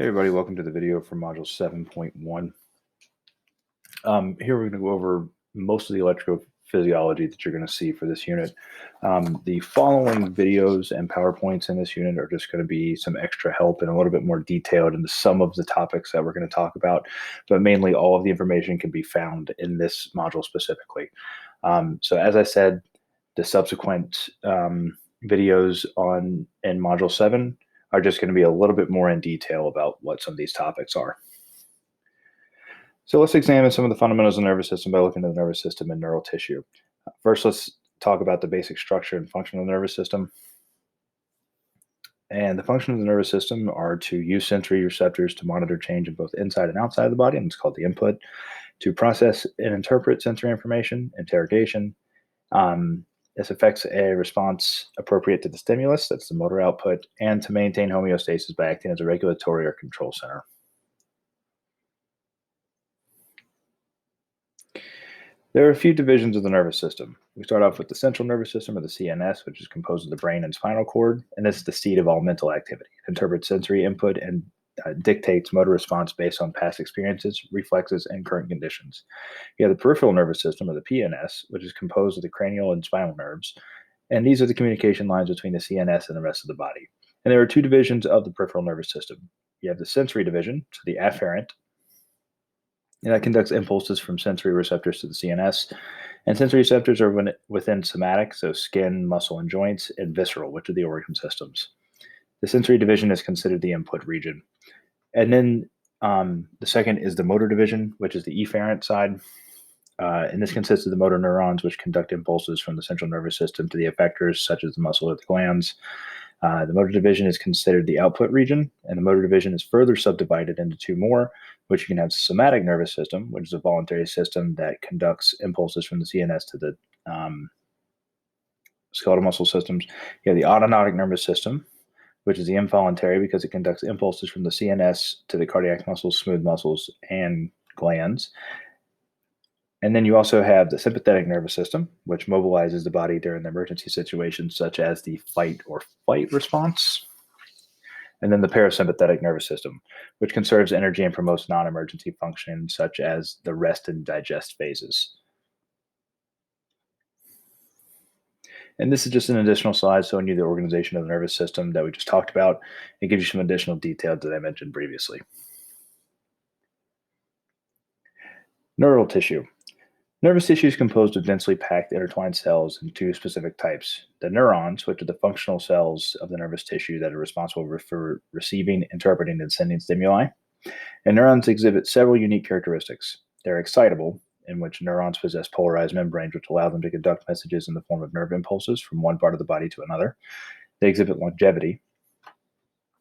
Hey everybody, welcome to the video for Module 7.1. Here we're going to go over most of the electrophysiology that you're going to see for this unit. The following videos and PowerPoints in this unit are just going to be some extra help and a little bit more detailed into some of the topics that we're going to talk about, but mainly all of the information can be found in this module specifically. So as I said, the subsequent videos in Module 7 are just going to be a little bit more in detail about what some of these topics are. So let's examine some of the fundamentals of the nervous system by looking at the nervous system and neural tissue. First, let's talk about the basic structure and function of the nervous system. And the function of the nervous system are to use sensory receptors to monitor change in both inside and outside of the body, and it's called the input, to process and interpret sensory information, interrogation. This affects a response appropriate to the stimulus, that's the motor output, and to maintain homeostasis by acting as a regulatory or control center. There are a few divisions of the nervous system. We start off with the central nervous system, or the CNS, which is composed of the brain and spinal cord, and this is the seat of all mental activity. It interprets sensory input and dictates motor response based on past experiences, reflexes, and current conditions. You have the peripheral nervous system, or the PNS, which is composed of the cranial and spinal nerves, and these are the communication lines between the CNS and the rest of the body. And there are two divisions of the peripheral nervous system. You have the sensory division, so the afferent, and that conducts impulses from sensory receptors to the CNS. And sensory receptors are within somatic, so skin, muscle, and joints, and visceral, which are the organ systems. The sensory division is considered the input region. And then the second is the motor division, which is the efferent side. And this consists of the motor neurons, which conduct impulses from the central nervous system to the effectors, such as the muscle or the glands. The motor division is considered the output region, and the motor division is further subdivided into two more, which you can have the somatic nervous system, which is a voluntary system that conducts impulses from the CNS to the skeletal muscle systems. You have the autonomic nervous system, which is the involuntary because it conducts impulses from the CNS to the cardiac muscles, smooth muscles, and glands. And then you also have the sympathetic nervous system, which mobilizes the body during emergency situations such as the fight or flight response. And then the parasympathetic nervous system, which conserves energy and promotes non-emergency functions such as the rest and digest phases. And this is just an additional slide showing you the organization of the nervous system that we just talked about. It gives you some additional details that I mentioned previously. Neural tissue. Nervous tissue is composed of densely packed intertwined cells in two specific types. The neurons, which are the functional cells of the nervous tissue that are responsible for receiving, interpreting, and sending stimuli. And neurons exhibit several unique characteristics. They're excitable, in which neurons possess polarized membranes which allow them to conduct messages in the form of nerve impulses from one part of the body to another. They exhibit longevity.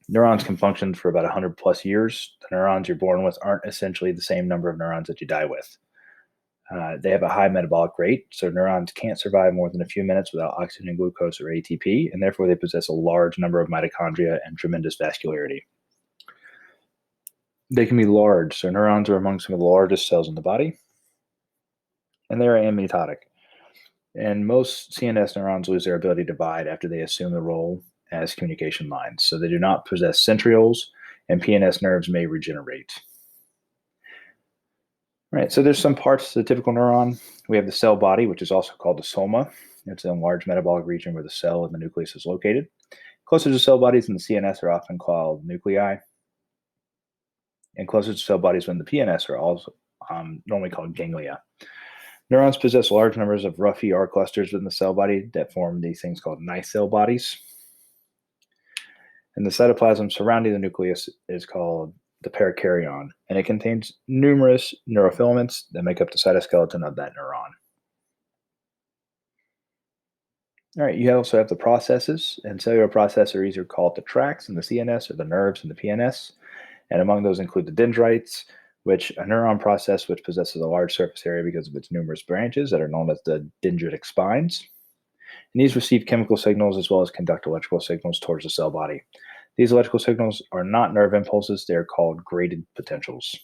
Neurons can function for about 100 plus years. The neurons you're born with aren't essentially the same number of neurons that you die with. They have a high metabolic rate, so neurons can't survive more than a few minutes without oxygen, glucose, or ATP, and therefore they possess a large number of mitochondria and tremendous vascularity. They can be large, so neurons are among some of the largest cells in the body, and they are amitotic. And most CNS neurons lose their ability to divide after they assume the role as communication lines, so they do not possess centrioles, and PNS nerves may regenerate. Right, so there's some parts to the typical neuron. We have the cell body, which is also called the soma. It's a large metabolic region where the cell and the nucleus is located. Closer to cell bodies in the CNS are often called nuclei, and closer to cell bodies in the PNS are also normally called ganglia. Neurons possess large numbers of rough ER clusters within the cell body that form these things called micelle bodies. And the cytoplasm surrounding the nucleus is called the perikaryon, and it contains numerous neurofilaments that make up the cytoskeleton of that neuron. All right, you also have the processes, and cellular processes are either called the tracts in the CNS or the nerves in the PNS, and among those include the dendrites, which a neuron process which possesses a large surface area because of its numerous branches that are known as the dendritic spines. And these receive chemical signals as well as conduct electrical signals towards the cell body. These electrical signals are not nerve impulses. They are called graded potentials.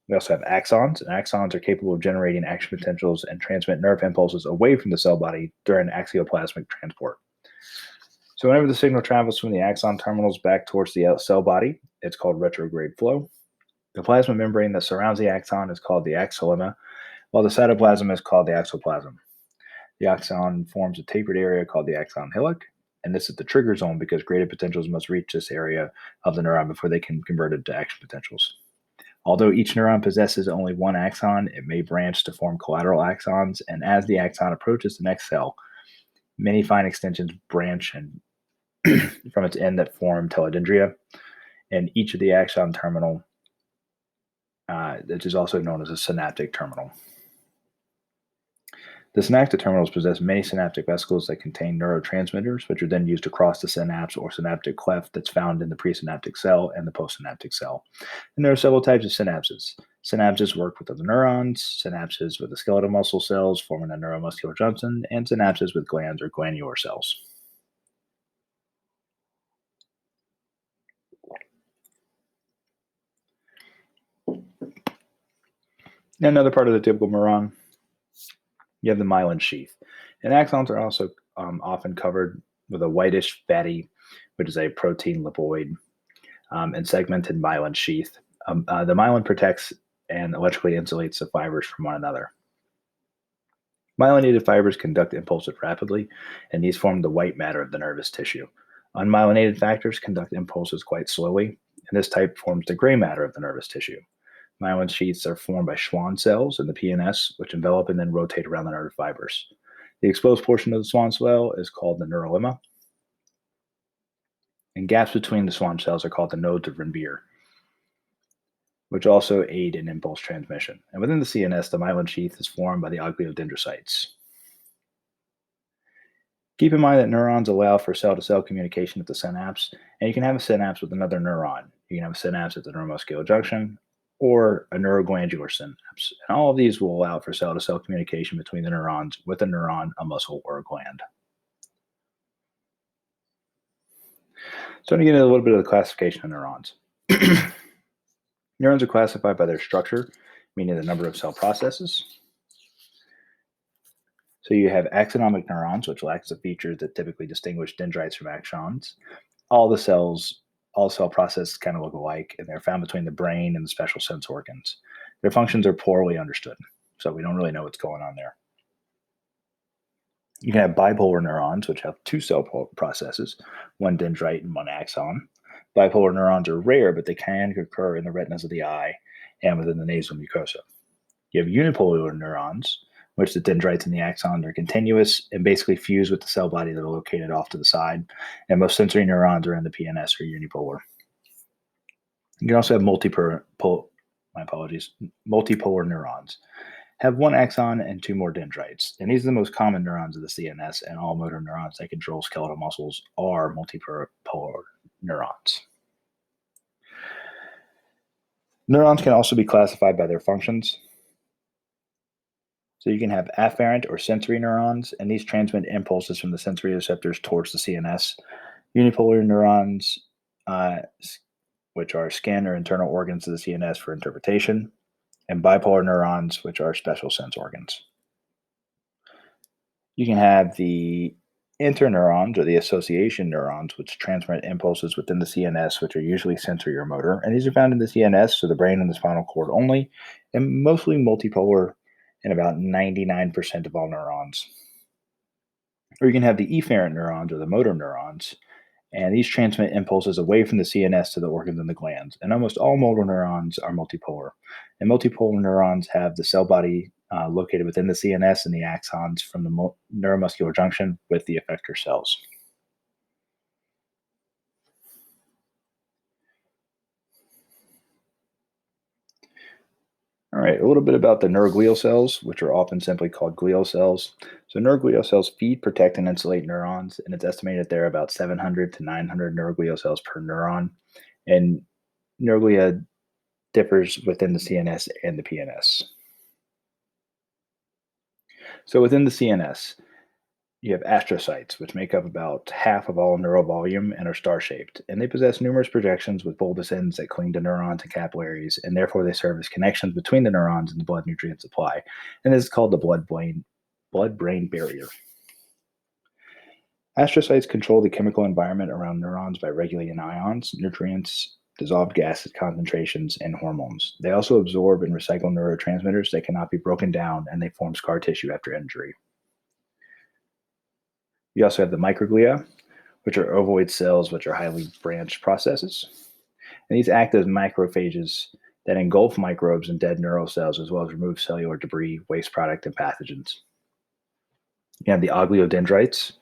We also have axons, and axons are capable of generating action potentials and transmit nerve impulses away from the cell body during axioplasmic transport. So whenever the signal travels from the axon terminals back towards the cell body, it's called retrograde flow. The plasma membrane that surrounds the axon is called the axonema, while the cytoplasm is called the axoplasm. The axon forms a tapered area called the axon hillock, and this is the trigger zone because graded potentials must reach this area of the neuron before they can convert it to action potentials. Although each neuron possesses only one axon, it may branch to form collateral axons, and as the axon approaches the next cell, many fine extensions branch and from its end that form telodendria, and each of the axon terminal, which is also known as a synaptic terminal. The synaptic terminals possess many synaptic vesicles that contain neurotransmitters, which are then used to cross the synapse or synaptic cleft that's found in the presynaptic cell and the postsynaptic cell. And there are several types of synapses. Synapses work with other neurons, synapses with the skeletal muscle cells forming a neuromuscular junction, and synapses with glands or glandular cells. Another part of the typical neuron, you have the myelin sheath. And axons are also often covered with a whitish fatty, which is a protein lipoid, and segmented myelin sheath. The myelin protects and electrically insulates the fibers from one another. Myelinated fibers conduct impulses rapidly, and these form the white matter of the nervous tissue. Unmyelinated factors conduct impulses quite slowly, and this type forms the gray matter of the nervous tissue. Myelin sheaths are formed by Schwann cells in the PNS, which envelop and then rotate around the nerve fibers. The exposed portion of the Schwann cell is called the neurolemma, and gaps between the Schwann cells are called the nodes of Ranvier, which also aid in impulse transmission. And within the CNS, the myelin sheath is formed by the oligodendrocytes. Keep in mind that neurons allow for cell-to-cell communication at the synapse, and you can have a synapse with another neuron. You can have a synapse at the neuromuscular junction, or a neuroglandular synapse. And all of these will allow for cell-to-cell communication between the neurons with a neuron, a muscle, or a gland. So I'm going to get into a little bit of the classification of neurons. Neurons are classified by their structure, meaning the number of cell processes. So you have axonomic neurons, which lacks the features that typically distinguish dendrites from axons. All cell processes kind of look alike, and they're found between the brain and the special sense organs. Their functions are poorly understood, so we don't really know what's going on there. You can have bipolar neurons, which have two cell processes, one dendrite and one axon. Bipolar neurons are rare, but they can occur in the retinas of the eye and within the nasal mucosa. You have unipolar neurons, which the dendrites and the axons are continuous and basically fuse with the cell body that are located off to the side. And most sensory neurons are in the PNS or unipolar. You can also have multipolar neurons. Have one axon and two more dendrites. And these are the most common neurons of the CNS, and all motor neurons that control skeletal muscles are multipolar neurons. Neurons can also be classified by their functions. So you can have afferent or sensory neurons, and these transmit impulses from the sensory receptors towards the CNS. Unipolar neurons, which are skin or internal organs of the CNS for interpretation, and bipolar neurons, which are special sense organs. You can have the interneurons or the association neurons, which transmit impulses within the CNS, which are usually sensory or motor, and these are found in the CNS, so the brain and the spinal cord only, and mostly multipolar in about 99% of all neurons. Or you can have the efferent neurons or the motor neurons, and these transmit impulses away from the CNS to the organs and the glands. And almost all motor neurons are multipolar. And multipolar neurons have the cell body located within the CNS and the axons from the neuromuscular junction with the effector cells. All right, a little bit about the neuroglial cells, which are often simply called glial cells. So neuroglial cells feed, protect, and insulate neurons, and it's estimated there are about 700 to 900 neuroglial cells per neuron. And neuroglia differs within the CNS and the PNS. So within the CNS, you have astrocytes, which make up about half of all neural volume and are star-shaped. And they possess numerous projections with bulbous ends that cling to neurons and capillaries, and therefore they serve as connections between the neurons and the blood nutrient supply. And this is called the blood-brain barrier. Astrocytes control the chemical environment around neurons by regulating ions, nutrients, dissolved gases concentrations, and hormones. They also absorb and recycle neurotransmitters that cannot be broken down, and they form scar tissue after injury. You also have the microglia, which are ovoid cells, which are highly branched processes. And these act as macrophages that engulf microbes and dead neural cells, as well as remove cellular debris, waste product, and pathogens. You have the oligodendrites.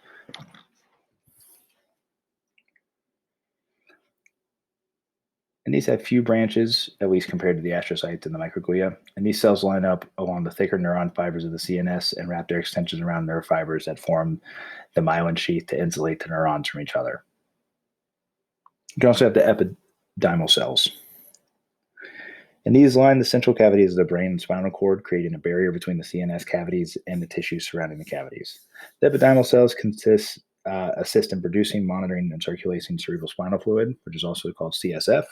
And these have few branches, at least compared to the astrocytes and the microglia. And these cells line up along the thicker neuron fibers of the CNS and wrap their extensions around nerve fibers that form the myelin sheath to insulate the neurons from each other. You can also have the epidermal cells. And these line the central cavities of the brain and spinal cord, creating a barrier between the CNS cavities and the tissues surrounding the cavities. The epidermal cells assist in producing, monitoring, and circulating cerebral spinal fluid, which is also called CSF.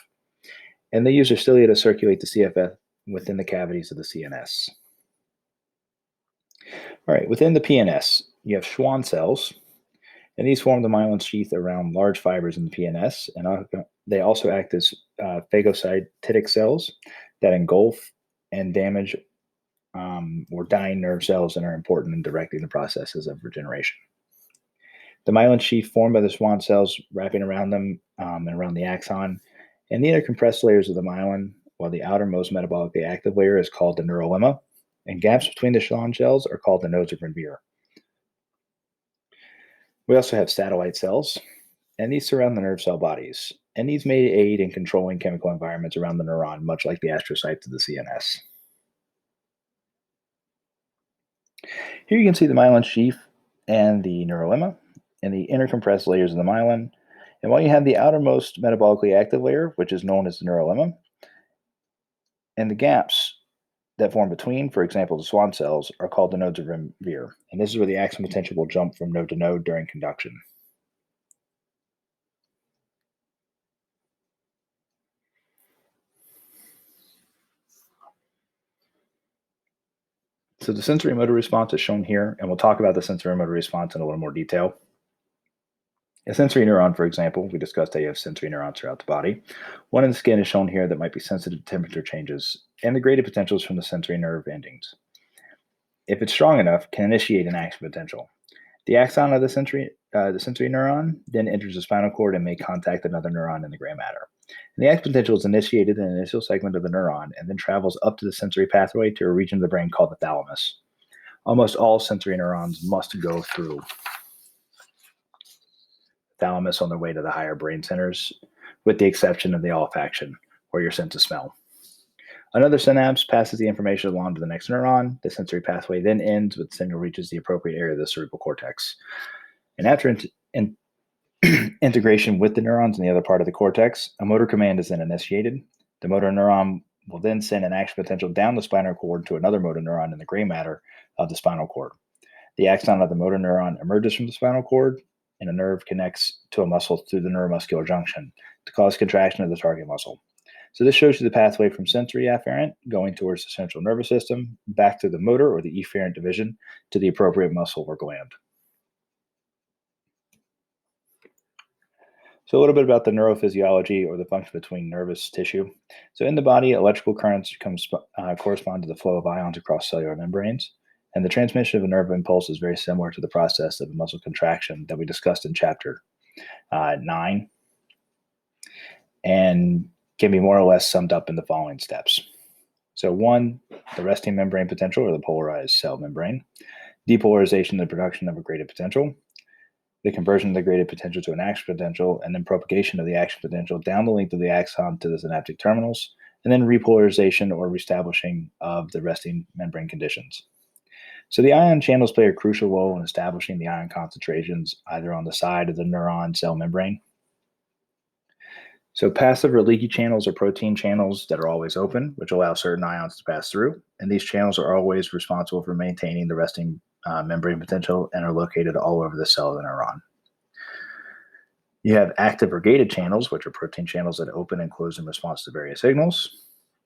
And they use their cilia to circulate the CSF within the cavities of the CNS. All right, within the PNS, you have Schwann cells, and these form the myelin sheath around large fibers in the PNS, and they also act as phagocytic cells that engulf and damage or dying nerve cells and are important in directing the processes of regeneration. The myelin sheath formed by the Schwann cells wrapping around them and around the axon, and the inner compressed layers of the myelin, while the outermost metabolically active layer is called the neurolemma, and gaps between the Schwann cells are called the nodes of Van Meer. We also have satellite cells, and these surround the nerve cell bodies, and these may aid in controlling chemical environments around the neuron, much like the astrocytes of the CNS. Here you can see the myelin sheath and the neurolemma and the inner compressed layers of the myelin. And while you have the outermost metabolically active layer, which is known as the neurolemma, and the gaps that form between, for example, the Schwann cells, are called the nodes of Van Meer. And this is where the action potential will jump from node to node during conduction. So the sensory motor response is shown here, and we'll talk about the sensory motor response in a little more detail. A sensory neuron, for example, we discussed how you have sensory neurons throughout the body. One in the skin is shown here that might be sensitive to temperature changes, and the graded potentials from the sensory nerve endings. If it's strong enough, can initiate an action potential. The axon of the sensory neuron then enters the spinal cord and may contact another neuron in the gray matter. And the action potential is initiated in an initial segment of the neuron and then travels up to the sensory pathway to a region of the brain called the thalamus. Almost all sensory neurons must go through thalamus on their way to the higher brain centers, with the exception of the olfaction, or your sense of smell. Another synapse passes the information along to the next neuron. The sensory pathway then ends with the signal reaches the appropriate area of the cerebral cortex. And after integration with the neurons in the other part of the cortex, a motor command is then initiated. The motor neuron will then send an action potential down the spinal cord to another motor neuron in the gray matter of the spinal cord. The axon of the motor neuron emerges from the spinal cord, and a nerve connects to a muscle through the neuromuscular junction to cause contraction of the target muscle. So this shows you the pathway from sensory afferent going towards the central nervous system, back to the motor or the efferent division to the appropriate muscle or gland. So a little bit about the neurophysiology or the function between nervous tissue. So in the body, electrical currents correspond to the flow of ions across cellular membranes. And the transmission of a nerve impulse is very similar to the process of a muscle contraction that we discussed in chapter 9 and can be more or less summed up in the following steps. So 1, the resting membrane potential or the polarized cell membrane, depolarization and the production of a graded potential, the conversion of the graded potential to an action potential, and then propagation of the action potential down the length of the axon to the synaptic terminals, and then repolarization or reestablishing of the resting membrane conditions. So the ion channels play a crucial role in establishing the ion concentrations either on the side of the neuron cell membrane. So passive or leaky channels are protein channels that are always open, which allow certain ions to pass through. And these channels are always responsible for maintaining the resting membrane potential and are located all over the cell of the neuron. You have active or gated channels, which are protein channels that open and close in response to various signals.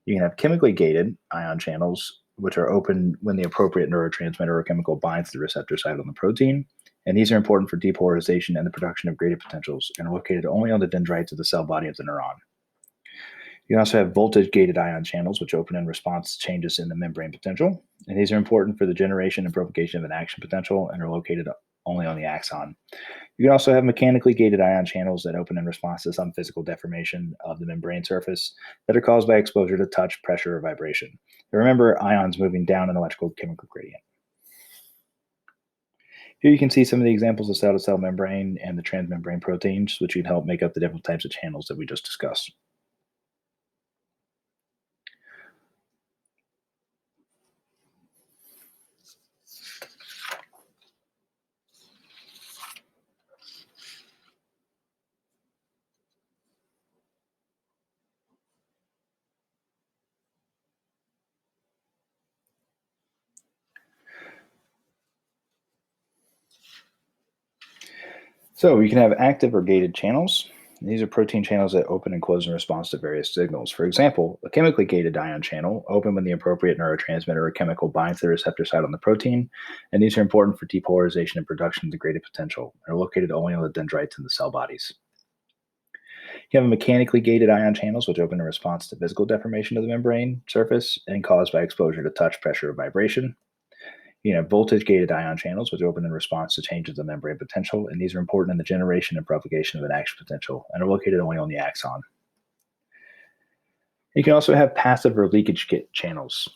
You can have chemically gated ion channels, which are open when the appropriate neurotransmitter or chemical binds the receptor site on the protein. And these are important for depolarization and the production of graded potentials and are located only on the dendrites of the cell body of the neuron. You can also have voltage-gated ion channels, which open in response to changes in the membrane potential. And these are important for the generation and propagation of an action potential and are located only on the axon. You can also have mechanically gated ion channels that open in response to some physical deformation of the membrane surface that are caused by exposure to touch, pressure, or vibration. And remember, ions moving down an electrical chemical gradient. Here you can see some of the examples of cell-to-cell membrane and the transmembrane proteins, which can help make up the different types of channels that we just discussed. So you can have active or gated channels. These are protein channels that open and close in response to various signals. For example, a chemically gated ion channel open when the appropriate neurotransmitter or chemical binds the receptor site on the protein, and these are important for depolarization and production of degraded potential and are located only on the dendrites in the cell bodies. You have mechanically gated ion channels, which open in response to physical deformation of the membrane surface and caused by exposure to touch, pressure, or vibration. You know, voltage-gated ion channels, which open in response to changes in membrane potential, and these are important in the generation and propagation of an action potential, and are located only on the axon. You can also have passive or leakage channels,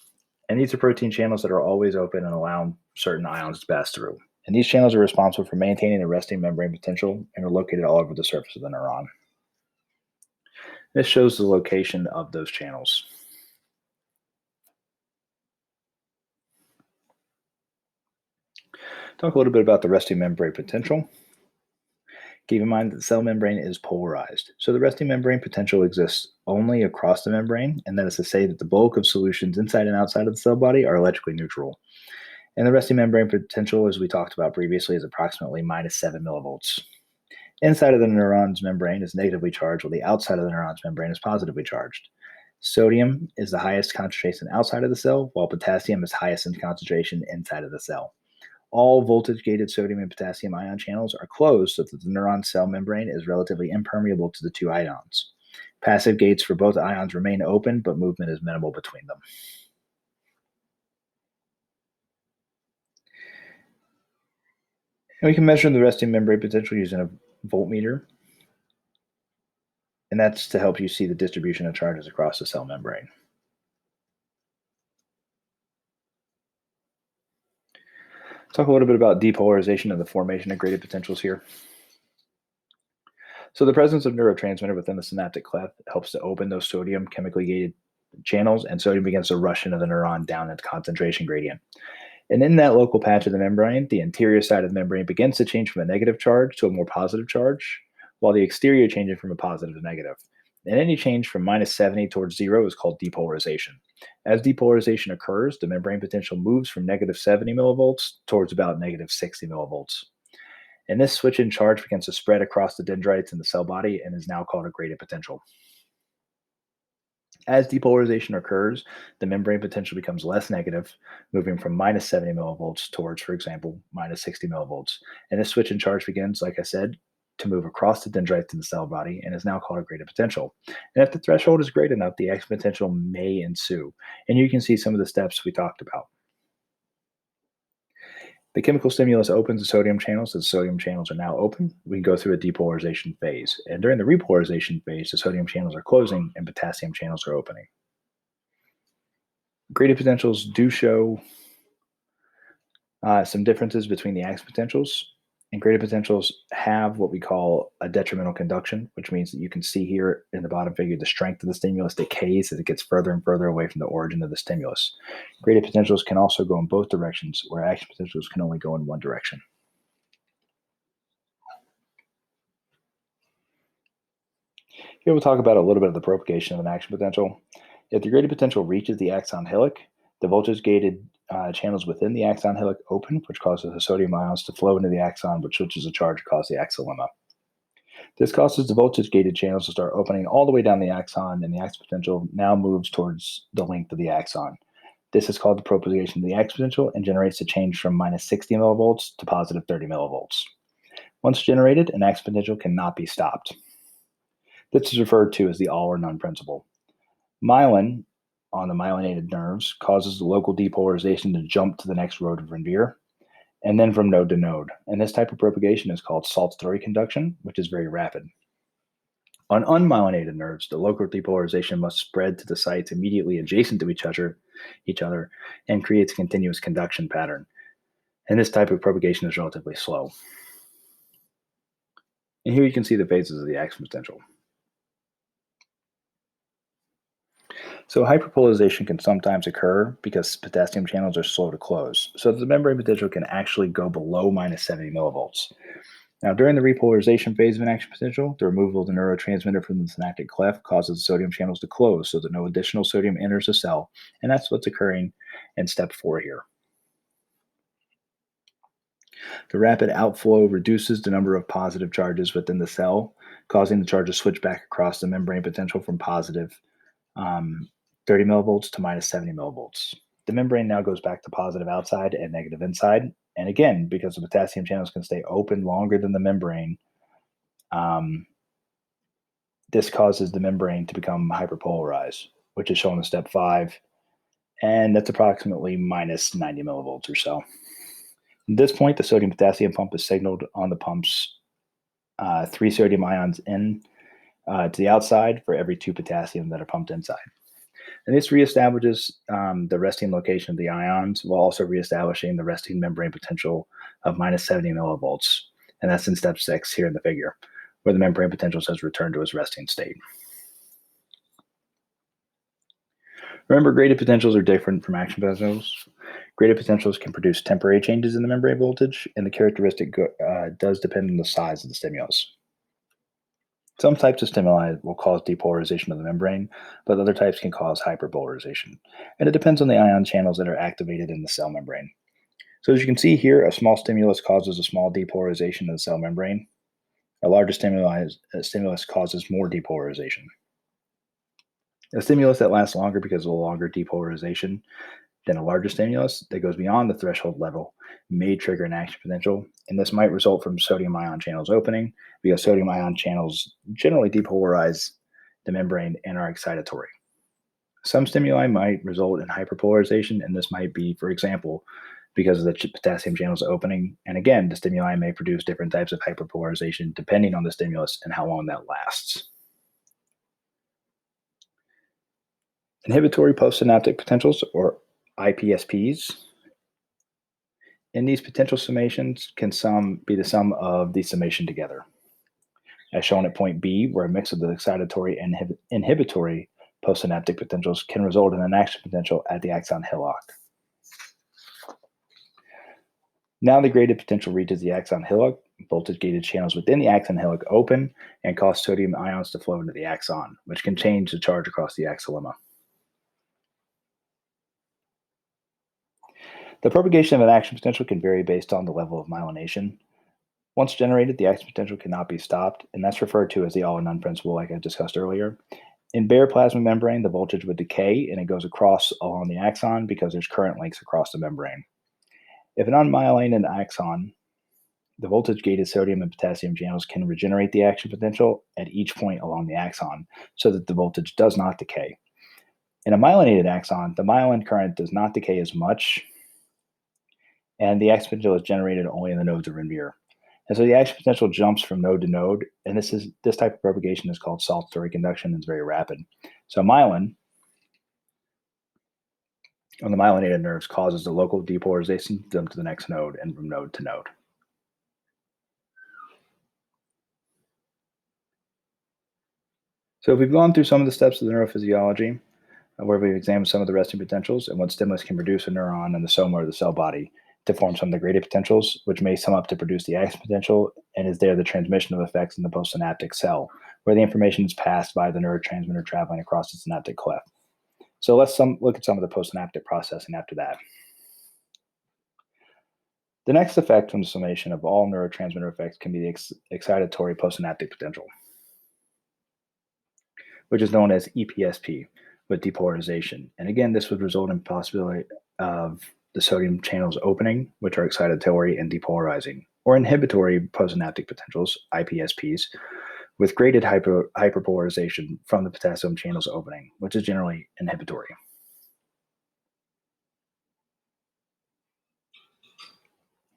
and these are protein channels that are always open and allow certain ions to pass through. And these channels are responsible for maintaining the resting membrane potential and are located all over the surface of the neuron. This shows the location of those channels. Talk a little bit about the resting membrane potential. Keep in mind that the cell membrane is polarized. So the resting membrane potential exists only across the membrane, and that is to say that the bulk of solutions inside and outside of the cell body are electrically neutral. And the resting membrane potential, as we talked about previously, is approximately minus 7 millivolts. Inside of the neuron's membrane is negatively charged, while the outside of the neuron's membrane is positively charged. Sodium is the highest concentration outside of the cell, while potassium is highest in concentration inside of the cell. All voltage-gated sodium and potassium ion channels are closed so that the neuron cell membrane is relatively impermeable to the two ions. Passive gates for both ions remain open, but movement is minimal between them. And we can measure the resting membrane potential using a voltmeter, and that's to help you see the distribution of charges across the cell membrane. Talk a little bit about depolarization and the formation of graded potentials here. So the presence of neurotransmitter within the synaptic cleft helps to open those sodium chemically gated channels, and sodium begins to rush into the neuron down its concentration gradient. And in that local patch of the membrane, the anterior side of the membrane begins to change from a negative charge to a more positive charge, while the exterior changes from a positive to negative. And any change from minus 70 towards zero is called depolarization. As depolarization occurs, the membrane potential moves from negative 70 millivolts towards about negative 60 millivolts. And this switch in charge begins to spread across the dendrites in the cell body and is now called a graded potential. As depolarization occurs, the membrane potential becomes less negative, moving from minus 70 millivolts towards, for example, minus 60 millivolts. And this switch in charge begins, like I said, to move across the dendrites in the cell body and is now called a graded potential. And if the threshold is great enough, the action potential may ensue. And you can see some of the steps we talked about. The chemical stimulus opens the sodium channels. The sodium channels are now open. We can go through a depolarization phase. And during the repolarization phase, the sodium channels are closing and potassium channels are opening. Graded potentials do show some differences between the action potentials. And graded potentials have what we call a detrimental conduction, which means that you can see here in the bottom figure the strength of the stimulus decays as it gets further and further away from the origin of the stimulus. Graded potentials can also go in both directions, where action potentials can only go in one direction. Here we'll talk about a little bit of the propagation of an action potential. If the graded potential reaches the axon hillock, the voltage-gated channels within the axon hillock open, which causes the sodium ions to flow into the axon, which switches the charge across the axonema. This causes the voltage-gated channels to start opening all the way down the axon, and the action potential now moves towards the length of the axon. This is called the propagation of the action potential and generates a change from minus 60 millivolts to positive 30 millivolts. Once generated, an action potential cannot be stopped. This is referred to as the all or none principle. Myelin on the myelinated nerves causes the local depolarization to jump to the next node of Ranvier, and then from node to node. And this type of propagation is called salt-story conduction, which is very rapid. On unmyelinated nerves, the local depolarization must spread to the sites immediately adjacent to each other and creates a continuous conduction pattern. And this type of propagation is relatively slow. And here you can see the phases of the action potential. So hyperpolarization can sometimes occur because potassium channels are slow to close, so that the membrane potential can actually go below minus 70 millivolts. Now, during the repolarization phase of an action potential, the removal of the neurotransmitter from the synaptic cleft causes the sodium channels to close so that no additional sodium enters the cell, and that's what's occurring in step 4 here. The rapid outflow reduces the number of positive charges within the cell, causing the charge to switch back across the membrane potential from positive 30 millivolts to minus 70 millivolts. The membrane now goes back to positive outside and negative inside. And again, because the potassium channels can stay open longer than the membrane, this causes the membrane to become hyperpolarized, which is shown in step 5. And that's approximately minus 90 millivolts or so. At this point, the sodium potassium pump is signaled on the pump's 3 sodium ions in to the outside for every 2 potassium that are pumped inside. And this reestablishes the resting location of the ions while also reestablishing the resting membrane potential of minus 70 millivolts. And that's in step 6 here in the figure, where the membrane potential says return to its resting state. Remember, graded potentials are different from action potentials. Graded potentials can produce temporary changes in the membrane voltage, and the characteristic does depend on the size of the stimulus. Some types of stimuli will cause depolarization of the membrane, but other types can cause hyperpolarization. And it depends on the ion channels that are activated in the cell membrane. So as you can see here, a small stimulus causes a small depolarization of the cell membrane. A larger stimulus causes more depolarization. A stimulus that lasts longer because of a longer depolarization than a larger stimulus that goes beyond the threshold level may trigger an action potential, and this might result from sodium ion channels opening because sodium ion channels generally depolarize the membrane and are excitatory. Some stimuli might result in hyperpolarization, and this might be, for example, because of the potassium channels opening. And again, the stimuli may produce different types of hyperpolarization depending on the stimulus and how long that lasts. Inhibitory postsynaptic potentials, or IPSPs. In these potential summations can be the sum of the summation together. As shown at point B, where a mix of the excitatory and inhibitory postsynaptic potentials can result in an action potential at the axon hillock. Now the graded potential reaches the axon hillock, voltage-gated channels within the axon hillock open and cause sodium ions to flow into the axon, which can change the charge across the axonema. The propagation of an action potential can vary based on the level of myelination. Once generated, the action potential cannot be stopped, and that's referred to as the all or none principle, like I discussed earlier. In bare plasma membrane, the voltage would decay and it goes across along the axon because there's current links across the membrane. If an unmyelinated axon, the voltage-gated sodium and potassium channels can regenerate the action potential at each point along the axon so that the voltage does not decay. In a myelinated axon, the myelin current does not decay as much, and the action potential is generated only in the nodes of Ranvier. And so the action potential jumps from node to node, and this type of propagation is called salt-story conduction and it's very rapid. So myelin on the myelinated nerves causes the local depolarization to jump to the next node and from node to node. So we've gone through some of the steps of the neurophysiology, where we've examined some of the resting potentials and what stimulus can produce a neuron in the soma or the cell body to form some of the graded potentials, which may sum up to produce the action potential, and is there the transmission of effects in the postsynaptic cell, where the information is passed by the neurotransmitter traveling across the synaptic cleft. So let's look at some of the postsynaptic processing after that. The next effect from the summation of all neurotransmitter effects can be the excitatory postsynaptic potential, which is known as EPSP, with depolarization. And again, this would result in possibility of the sodium channels opening, which are excitatory and depolarizing, or inhibitory postsynaptic potentials, IPSPs, with graded hyperpolarization from the potassium channel's opening, which is generally inhibitory.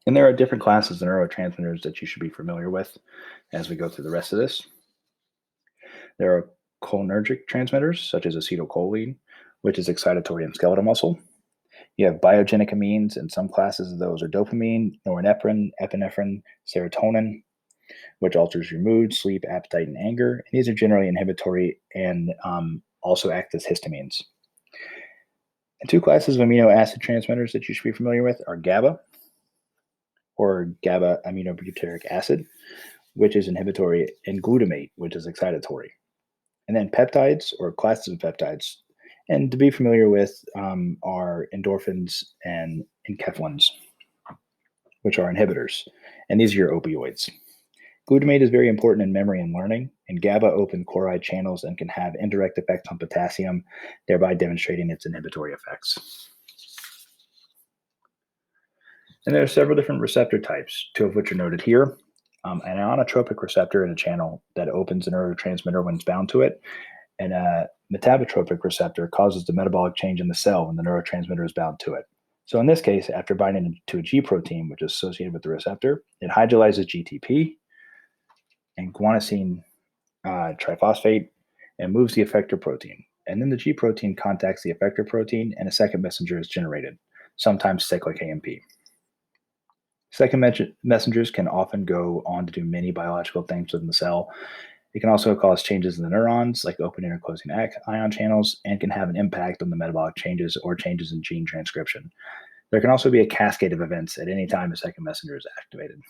And there are different classes of neurotransmitters that you should be familiar with as we go through the rest of this. There are cholinergic transmitters, such as acetylcholine, which is excitatory in skeletal muscle. You have biogenic amines, and some classes of those are dopamine, norepinephrine, epinephrine, serotonin, which alters your mood, sleep, appetite, and anger. And these are generally inhibitory and also act as histamines. And two classes of amino acid transmitters that you should be familiar with are GABA, or GABA aminobutyric acid, which is inhibitory, and glutamate, which is excitatory. And then peptides, or classes of peptides, and to be familiar with are endorphins and enkephalins, which are inhibitors. And these are your opioids. Glutamate is very important in memory and learning, and GABA open chloride channels and can have indirect effects on potassium, thereby demonstrating its inhibitory effects. And there are several different receptor types, two of which are noted here. An ionotropic receptor in a channel that opens a neurotransmitter when it's bound to it, and a metabotropic receptor causes the metabolic change in the cell when the neurotransmitter is bound to it. So in this case, after binding to a G protein, which is associated with the receptor, it hydrolyzes GTP and guanosine triphosphate and moves the effector protein. And then the G protein contacts the effector protein and a second messenger is generated, sometimes cyclic AMP. Second messengers can often go on to do many biological things within the cell. It can also cause changes in the neurons, like opening or closing ion channels, and can have an impact on the metabolic changes or changes in gene transcription. There can also be a cascade of events at any time a second messenger is activated.